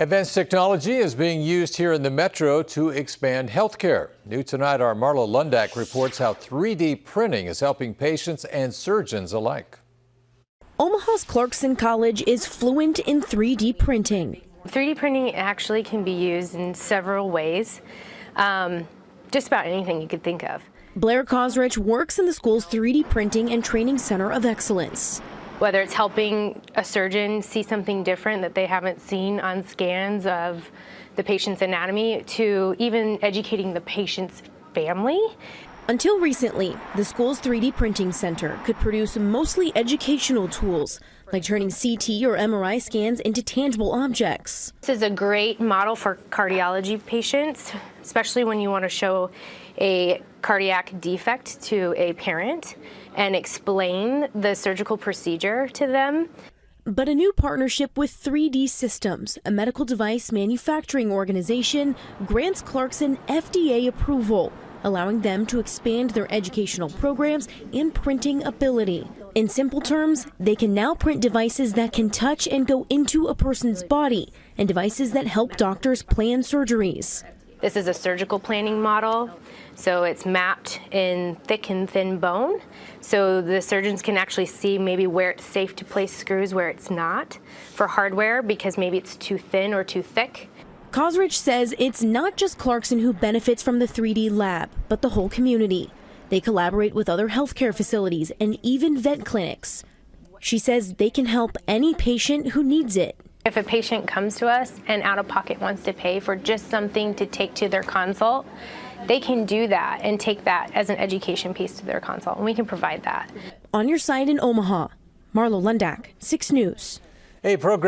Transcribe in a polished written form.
Advanced technology is being used here in the metro to expand healthcare. New tonight, our Marla Lundak reports how 3D printing is helping patients and surgeons alike. Omaha's Clarkson College is fluent in 3D printing. 3D printing actually can be used in several ways, just about anything you could think of. Blair Cosrich works in the school's 3D printing and training center of excellence. Whether it's helping a surgeon see something different that they haven't seen on scans of the patient's anatomy, to even educating the patient's family. Until recently, the school's 3D printing center could produce mostly educational tools, like turning CT or MRI scans into tangible objects. This is a great model for cardiology patients, especially when you want to show a cardiac defect to a parent and explain the surgical procedure to them. But a new partnership with 3D Systems, a medical device manufacturing organization, grants Clarkson FDA approval, allowing them to expand their educational programs and printing ability. In simple terms, they can now print devices that can touch and go into a person's body, and devices that help doctors plan surgeries. This is a surgical planning model, so it's mapped in thick and thin bone, so the surgeons can actually see maybe where it's safe to place screws, where it's not, for hardware, because maybe it's too thin or too thick. Cosrich says it's not just Clarkson who benefits from the 3D lab, but the whole community. They collaborate with other healthcare facilities and even vet clinics. She says they can help any patient who needs it. If a patient comes to us and out of pocket wants to pay for just something to take to their consult, they can do that and take that as an education piece to their consult, and we can provide that. On your side in Omaha, Marla Lundak, 6 News. Program